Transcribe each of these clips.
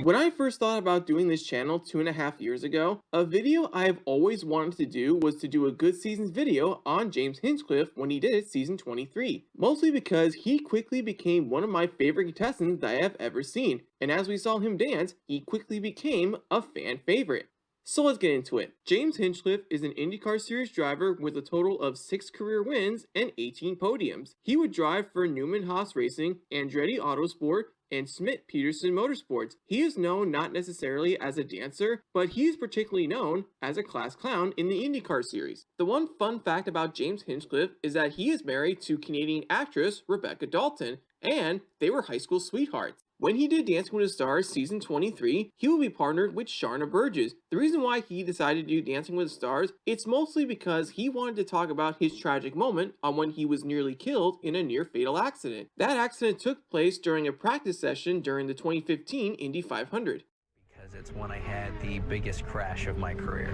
When I first thought about doing this channel 2.5 years ago, a video I've always wanted to do was to do a good seasons video on James Hinchcliffe when he did season 23, mostly because he quickly became one of my favorite contestants that I have ever seen, and as we saw him dance, he quickly became a fan favorite. So let's get into it. James Hinchcliffe is an IndyCar Series driver with a total of 6 career wins and 18 podiums. He would drive for Newman Haas Racing, Andretti Autosport, and Smith Peterson Motorsports. He is known not necessarily as a dancer, but he is particularly known as a class clown in the IndyCar Series. The one fun fact about James Hinchcliffe is that he is married to Canadian actress Rebecca Dalton, and they were high school sweethearts. When he did Dancing with the Stars season 23, he will be partnered with Sharna Burgess. The reason why he decided to do Dancing with the Stars, it's mostly because he wanted to talk about his tragic moment on when he was nearly killed in a near-fatal accident. That accident took place during a practice session during the 2015 Indy 500. Because it's when I had the biggest crash of my career.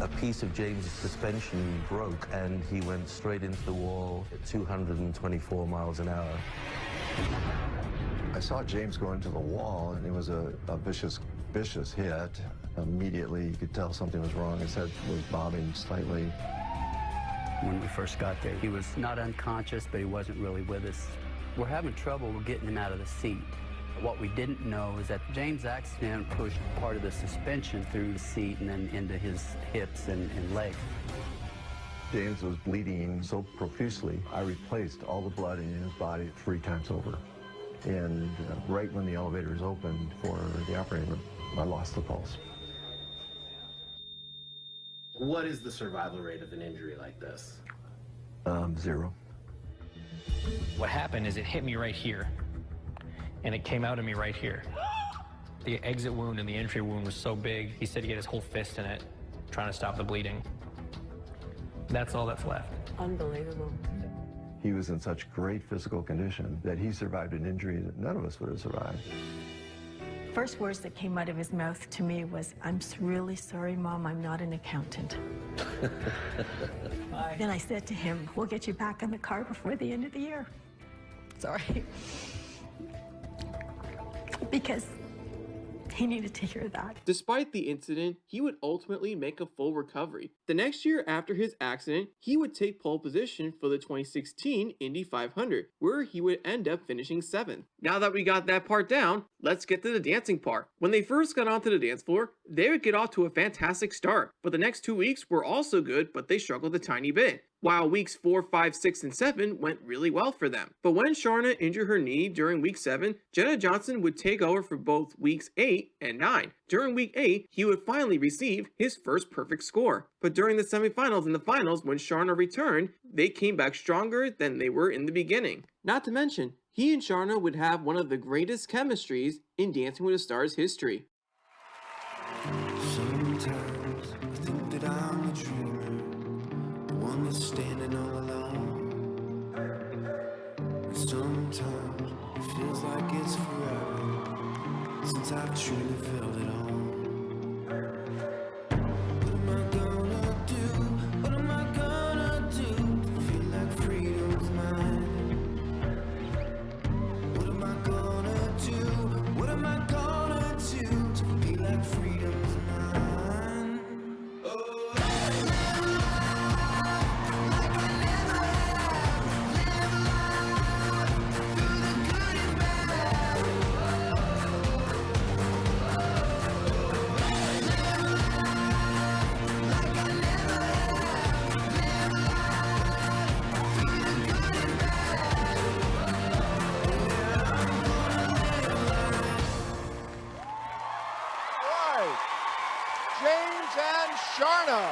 A piece of James' suspension broke and he went straight into the wall at 224 miles an hour. I saw James go into the wall, and it was a vicious hit. Immediately, you could tell something was wrong. His head was bobbing slightly. When we first got there, he was not unconscious, but he wasn't really with us. We're having trouble getting him out of the seat. What we didn't know is that James' accident pushed part of the suspension through the seat and then into his hips and legs. James was bleeding so profusely, I replaced all the blood in his body 3 times over. And right when the elevators opened for the operating room, I lost the pulse. What is the survival rate of an injury like this? 0. What happened is it hit me right here, and it came out of me right here. The exit wound and the entry wound was so big, he said he had his whole fist in it, trying to stop the bleeding. That's all that's left. Unbelievable. He was in such great physical condition that he survived an injury that none of us would have survived. First words that came out of his mouth to me was, "I'm really sorry, Mom, I'm not an accountant." Then I said to him, "We'll get you back on the car before the end of the year." Sorry. Because he needed to hear that. Despite the incident, he would ultimately make a full recovery. The next year after his accident, he would take pole position for the 2016 Indy 500, where he would end up finishing 7th. Now that we got that part down, let's get to the dancing part. When they first got onto the dance floor, they would get off to a fantastic start, but the next 2 weeks were also good, but they struggled a tiny bit. While weeks 4, 5, 6, and 7 went really well for them. But when Sharna injured her knee during week 7, Jenna Johnson would take over for both weeks 8 and 9. During week 8, he would finally receive his first perfect score. But during the semifinals and the finals, when Sharna returned, they came back stronger than they were in the beginning. Not to mention, he and Sharna would have one of the greatest chemistries in Dancing with the Stars history. Sometimes I think that I'm a dreamer, the one that's standing all alone. And sometimes it feels like it's forever since I've truly felt it all. What am I gonna do? What am I gonna do to feel like freedom's mine? What am I gonna do? What am I gonna do to feel like freedom's mine? Oh, live like I never have, live life through the good and bad. Like I never have, live life through the good and bad. Yeah, I'm gonna live life. All right, James and Sharna.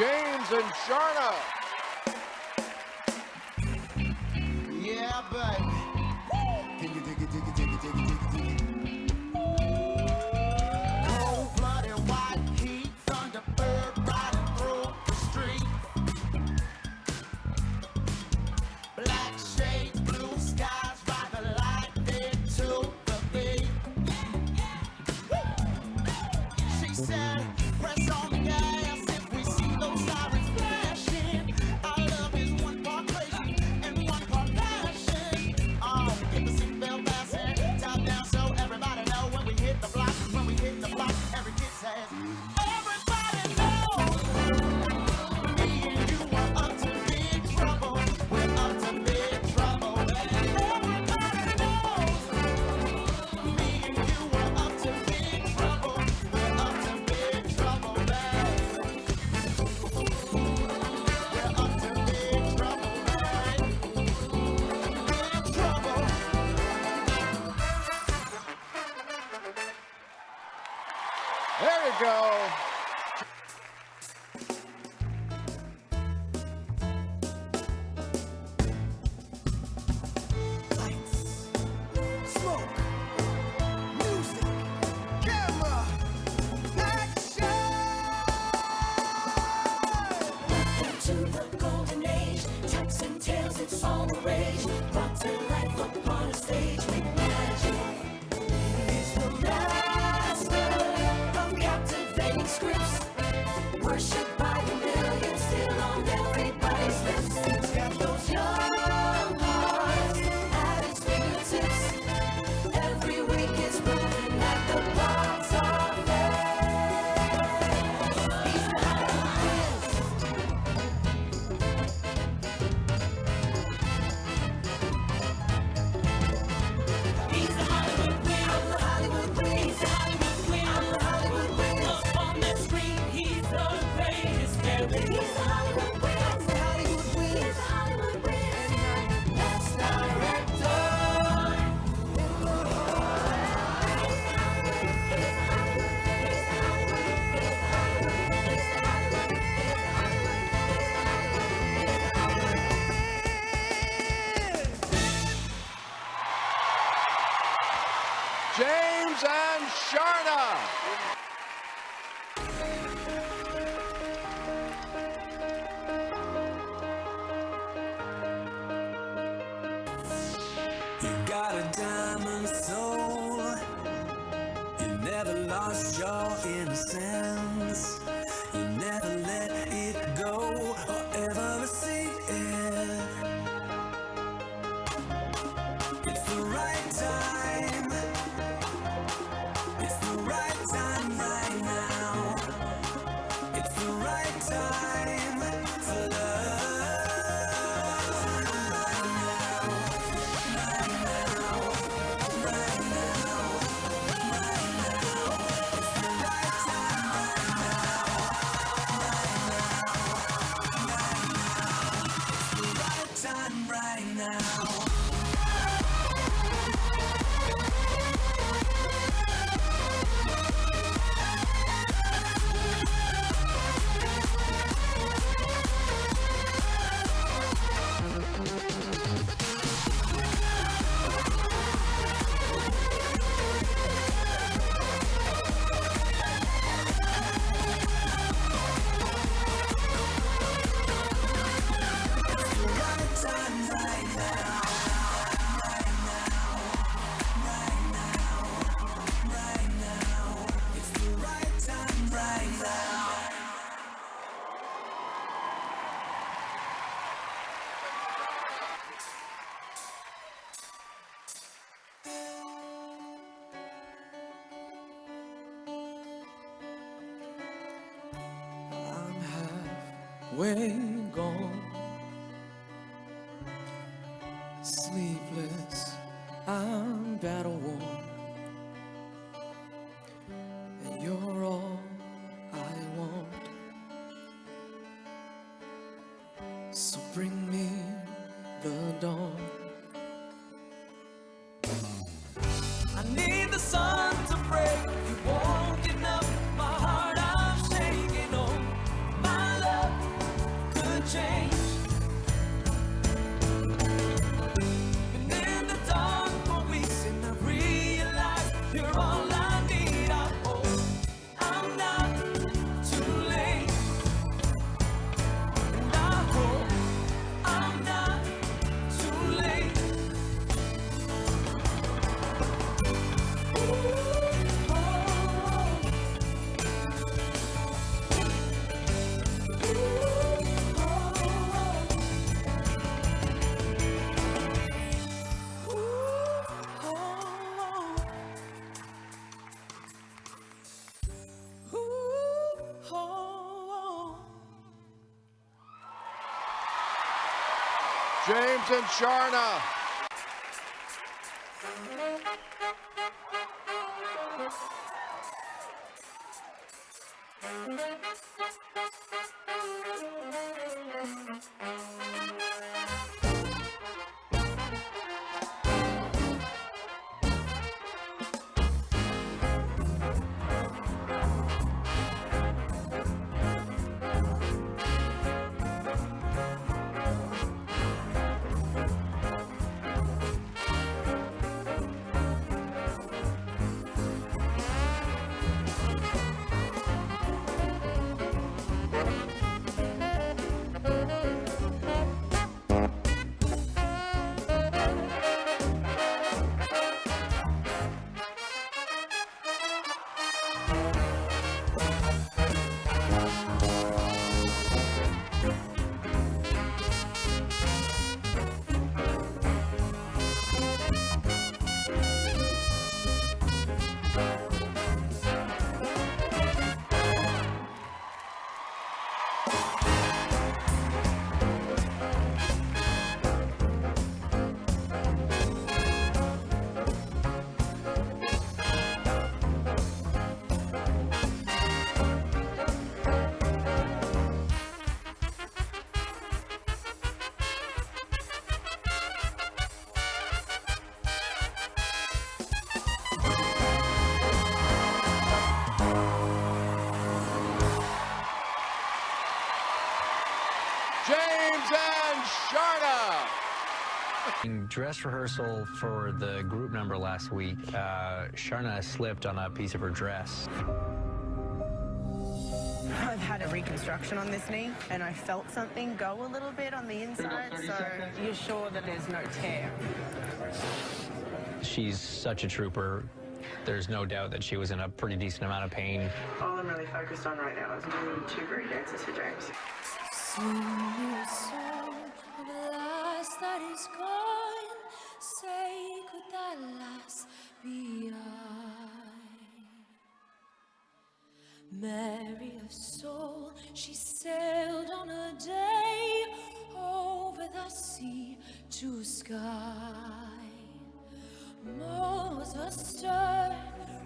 James and Sharna. Yeah, baby. Dig it, dig it, dig it, dig it, dig it, dig it, dig it. Cold-blooded white heat, thunderbird riding through the street. Black shades, blue skies, ride the light into the beat. She said, press on the gas if we see those sirens flashing. Our love is one part crazy and one part passion. Oh, get the seatbelt fastened, top down so everybody know when we hit the block. When we hit the block, every kid says, everybody knows. Me and you are up to big trouble. We're up to big trouble. Everybody knows. Me and you are up to big trouble. We're up to big trouble, babe. We're up to big trouble, babe. Big trouble. There you go. Lights, smoke, music, camera, action! Welcome to the golden age. Tucks and tails, it's all the rage. Brought to life upon a stage with magic. He's the master of captivating scripts. Worshipped by the millions, still on everybody's lips. He's got those young hearts at his fingertips. Every week it's moving at the box office. He's the Hollywood Wiz. I'm the Hollywood Wiz. I'm the Hollywood Wiz. Up on that screen, he's the greatest. He's the Hollywood Wiz. I'm the Hollywood Wiz. He's the Hollywood Wiz. And that's director. James and Sharna. You got a diamond soul. You never lost your innocence. You never let it go or ever receive it. It's the right time. It's the right time right now. It's the right time for love. Right now, right now, right now, right now. It's the right time right now. It's the right time right now. Way gone, sleepless, I'm battle worn, and you're all I want. So bring me the dawn. I need the sun to break. You won't get enough. My heart I'm shaking on. My love. James and Sharna. James and Sharna. In dress rehearsal for the group number last week, Sharna slipped on a piece of her dress. I've had a reconstruction on this knee, and I felt something go a little bit on the inside, so you're sure that there's no tear. She's such a trooper. There's no doubt that she was in a pretty decent amount of pain. All I'm really focused on right now is moving 2 great dances for James. Sing me a song of a last that is gone. Say, could that last be I? Mary of soul, she sailed on a day over the sea to Skye. Moors astern,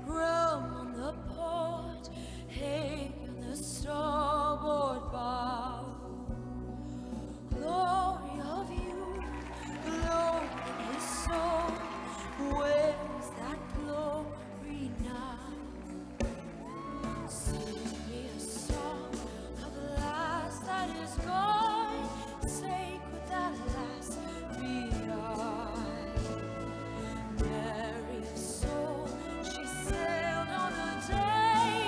rum on the port, hay on the starboard bow. Glory of you, glory in his soul. Where's that glory now? Sing me a song of the last that is gone. Say, could that last be I? Mary of soul, she sailed on a day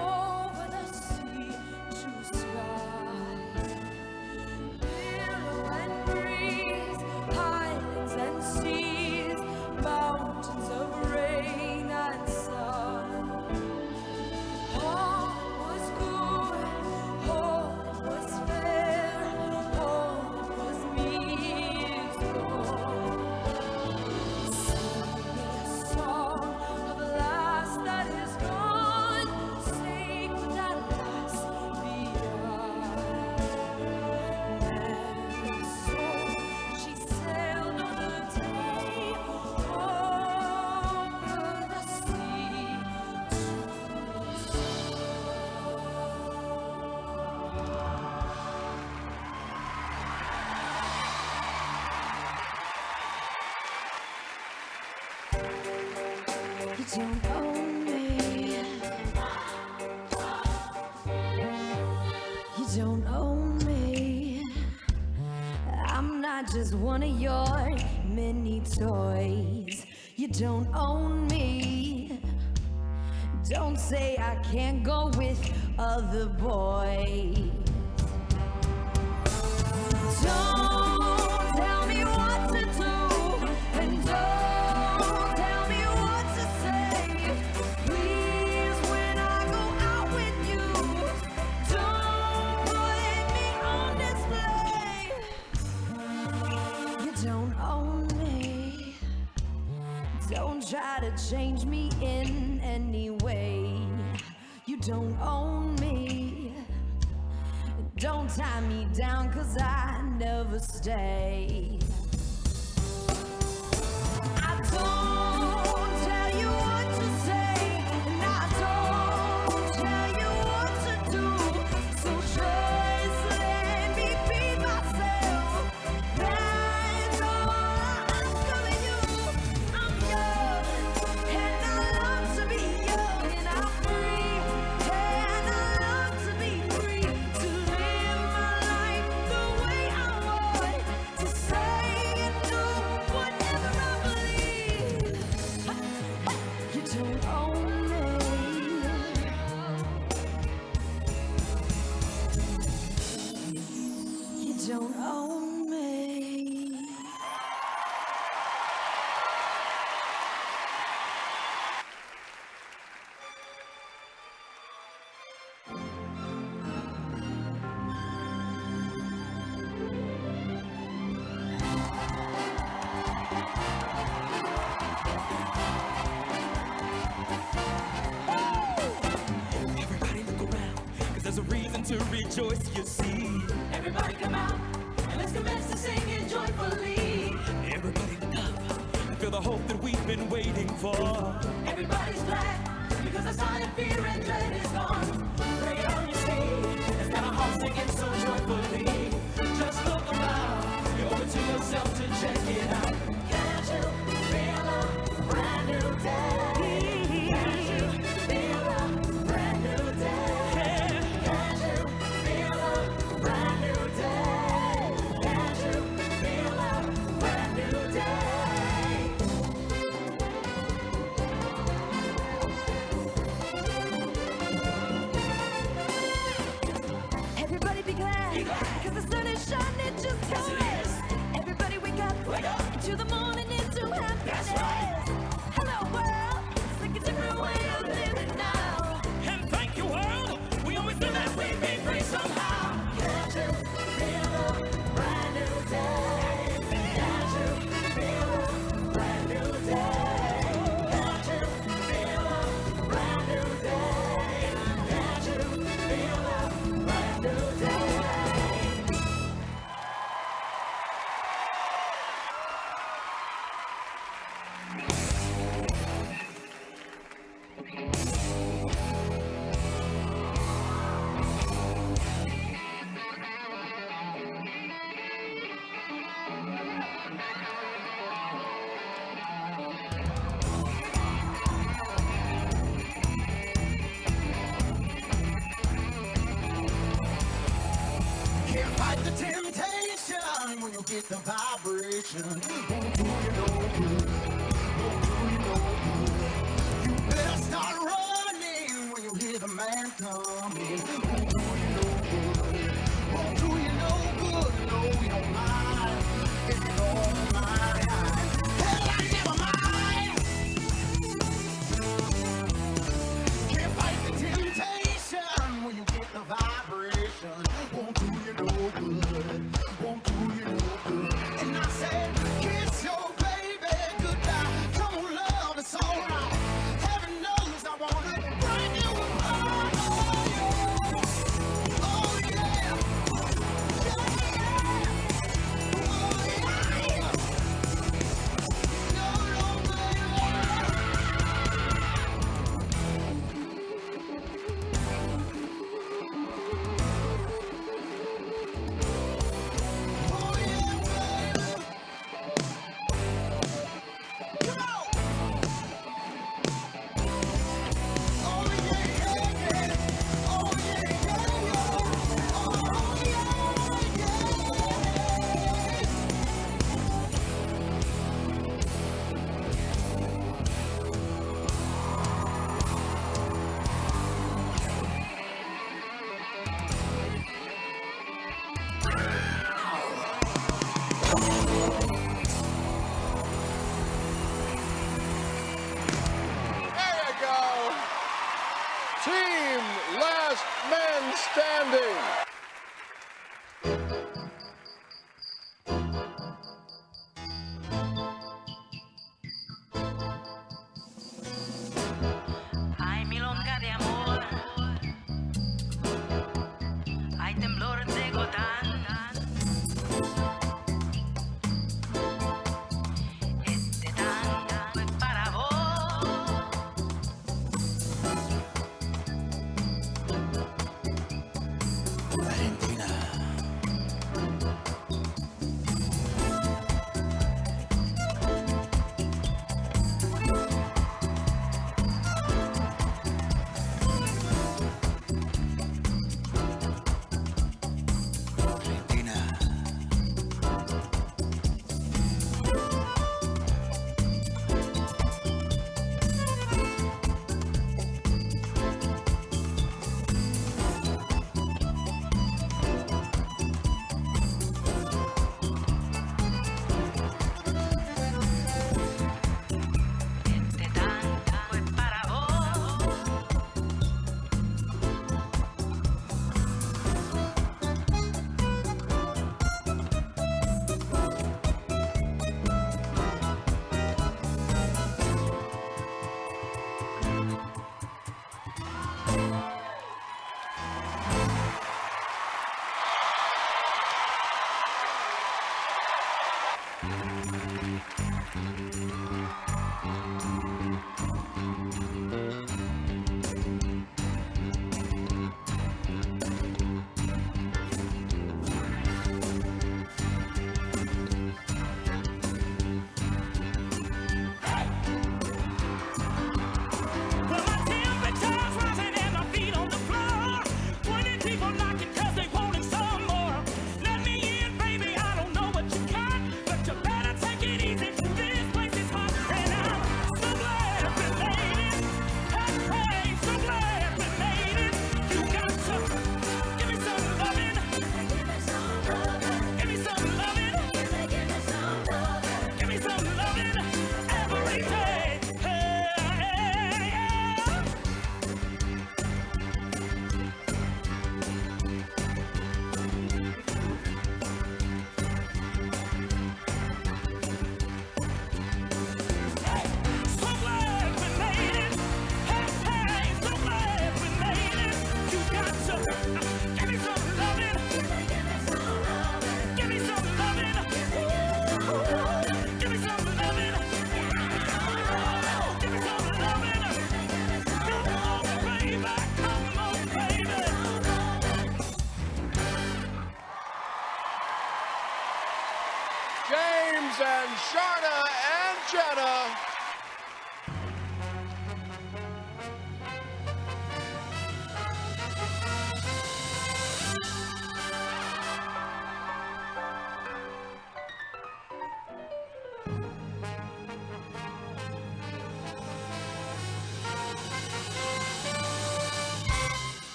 over the sea to Skye. Billow and breeze, highlands and seas, mountains of rain and sun. All was good, all was fair, all was me is gone. Sing me a song of a last that is gone. Say, could that last be I? Mary's soul, she sailed on a day over the sea to You don't own me. You don't own me. I'm not just one of your many toys. You don't own me. Don't say I can't go with other boys. Don't tell me what to do, and don't tell me what to say. Please, when I go out with you, don't put me on display. You don't own me. Don't try to change me in any way. You don't own me. Don't tie me down, 'cause I never stay. I don't tell you what to say, and I don't tell you what to do. So just let me be myself. That's all I'm telling you. I'm young, and I love to be young, and I'm free, and I love to be free, to live my life the way I want, to say and do whatever I believe. You don't own me. You don't own me. Everybody look around, 'cause there's a reason to rejoice, you see. Everybody come out and let's commence to sing it joyfully. Everybody look up and feel the hope that we've been waiting for. Everybody's glad because the sign of fear and dread is gone. Bring it on, you see. It's got our hearts singing so joyfully. Just look around, you owe it to yourself to check it out. Can't you feel a brand new day? Can't you feel a brand new day? Can't you feel a brand new day? Can't you feel a brand new day? Everybody be glad, 'cause the sun is shining just for us. Everybody wake up, into the morning, into happiness. Hello world, it's like a different way of living now. And thank you, world. We always knew that we'd be free somehow. Can't you feel a brand new day? Can't you feel a brand new day? Can't you feel a brand new day? Can't you feel a brand new day? Can't fight the temptation when you get the vibration. Won't do you no good. Won't do you no good. You better start running when you hear the man coming. Won't do you no good. Won't do you no good. No, we don't mind. If you don't mind. Hell, I never mind. Can't fight the temptation when you get the vibration. Won't do you no good. Won't do you no good. And I said, kiss your baby goodbye. Come on, love, it's all right. Heaven knows I want it. Brand new apart. Oh yeah. Oh yeah. Yeah, yeah. Oh yeah. No, no, baby. Oh yeah, baby. Come on. Oh yeah, yeah, yeah. Oh yeah, yeah, yeah. Oh yeah, yeah. There you go. Team Last Man Standing. Ay, milonga de amor. Ay, temblor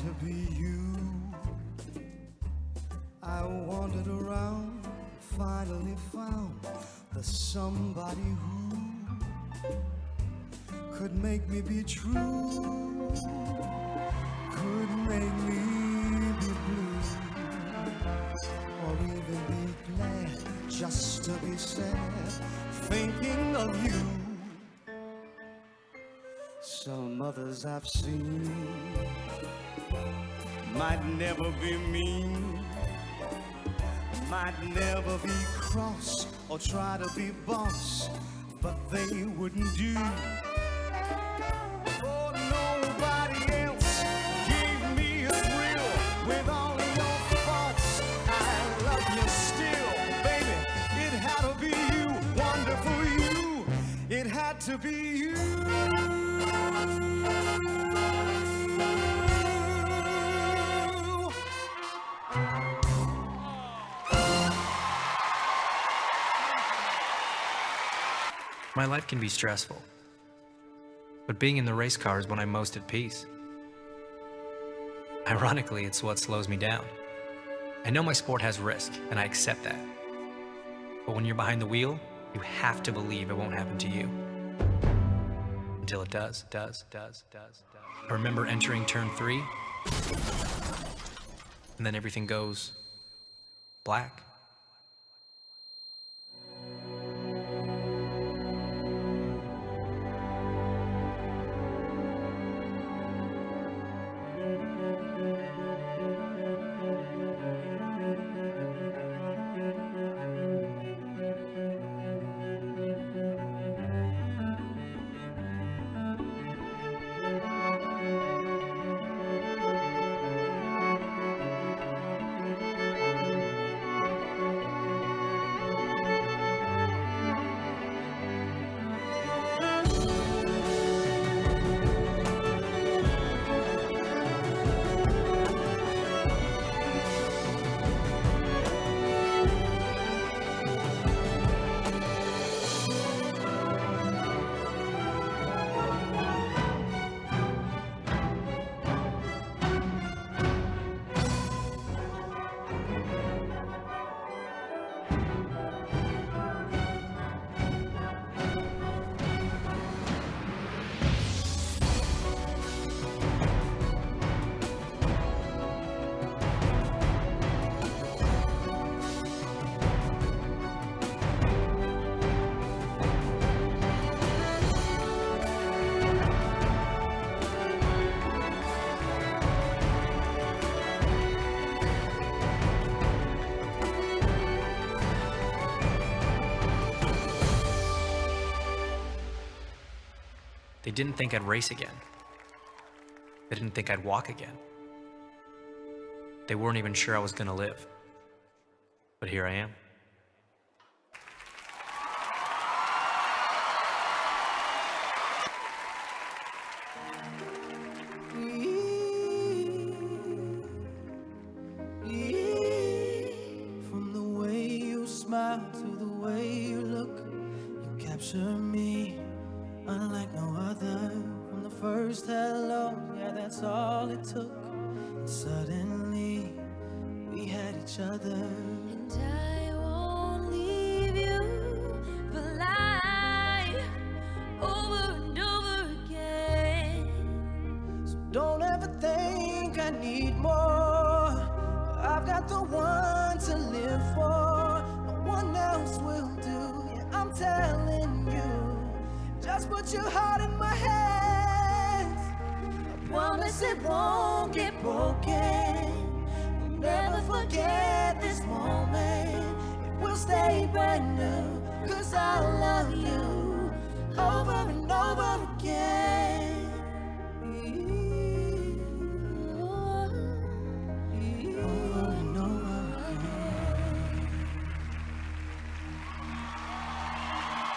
to be you. I wandered around, finally found the somebody who could make me be true, could make me be blue, or even be glad just to be sad, thinking of you. Some others I've seen might never be mean, might never be cross or try to be boss, but they wouldn't do. Oh, nobody else gave me a thrill with all of your thoughts. I love you still, baby. It had to be you, wonderful you. It had to be you. My life can be stressful, but being in the race car is when I'm most at peace. Ironically, it's what slows me down. I know my sport has risk, and I accept that. But when you're behind the wheel, you have to believe it won't happen to you. Until it does. I remember entering turn 3, and then everything goes black. They didn't think I'd race again. They didn't think I'd walk again. They weren't even sure I was gonna live. But here I am. From the way you smile to the way you look, you capture me unlike no other. From the first hello, yeah, that's all it took. And suddenly, we had each other. And I won't leave you for life, over and over again. So don't ever think I need more. I've got the one to live for. No one else will do. Yeah, I'm telling you. Just put your heart in my hands. I promise it won't get broken. We'll never forget this moment. It will stay brand new. 'Cause I love you over and over again. Over and over again.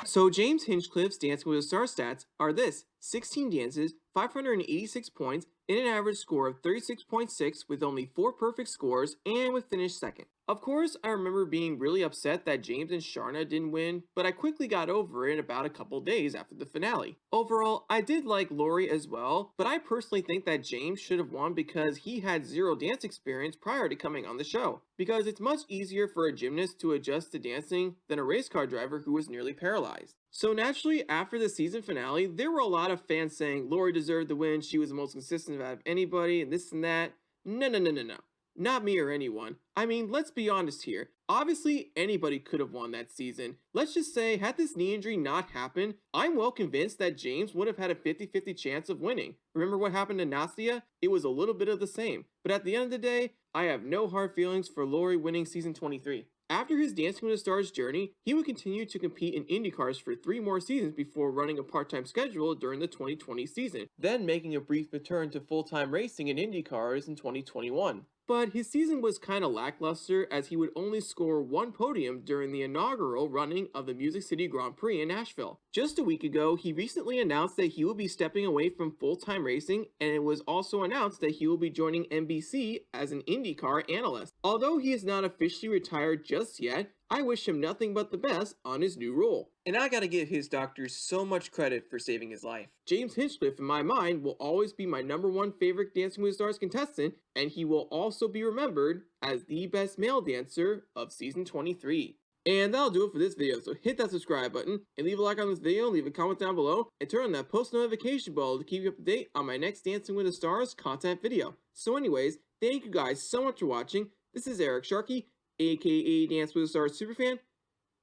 So James Hinchcliffe's Dancing with the Stars stats are this: 16 dances, 586 points, and an average score of 36.6 with only 4 perfect scores, and would finish second. Of course, I remember being really upset that James and Sharna didn't win, but I quickly got over it in about a couple days after the finale. Overall, I did like Lori as well, but I personally think that James should have won because he had zero dance experience prior to coming on the show. Because it's much easier for a gymnast to adjust to dancing than a race car driver who was nearly paralyzed. So naturally, after the season finale, there were a lot of fans saying Lori deserved the win, she was the most consistent out of anybody, and this and that. No, no, no, no, no. Not me or anyone. I mean, let's be honest here. Obviously, anybody could have won that season. Let's just say, had this knee injury not happened, I'm well convinced that James would have had a 50-50 chance of winning. Remember what happened to Nastia? It was a little bit of the same. But at the end of the day, I have no hard feelings for Lori winning season 23. After his Dancing with the Stars journey, he would continue to compete in IndyCars for 3 more seasons before running a part-time schedule during the 2020 season, then making a brief return to full-time racing in IndyCars in 2021. But his season was kinda lackluster as he would only score 1 podium during the inaugural running of the Music City Grand Prix in Nashville. Just a week ago, he recently announced that he will be stepping away from full-time racing, and it was also announced that he will be joining NBC as an IndyCar analyst. Although he is not officially retired just yet, I wish him nothing but the best on his new role. And I gotta give his doctors so much credit for saving his life. James Hinchcliffe, in my mind, will always be my #1 favorite Dancing with the Stars contestant, and he will also be remembered as the best male dancer of season 23. And that'll do it for this video, so hit that subscribe button, and leave a like on this video, leave a comment down below, and turn on that post notification bell to keep you up to date on my next Dancing with the Stars content video. So anyways, thank you guys so much for watching. This is Eric Sharkey, aka Dance with the Stars Superfan.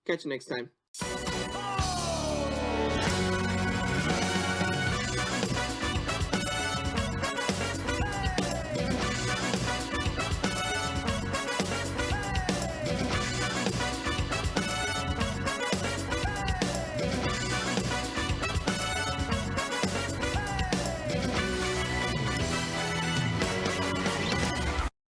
Catch you next time.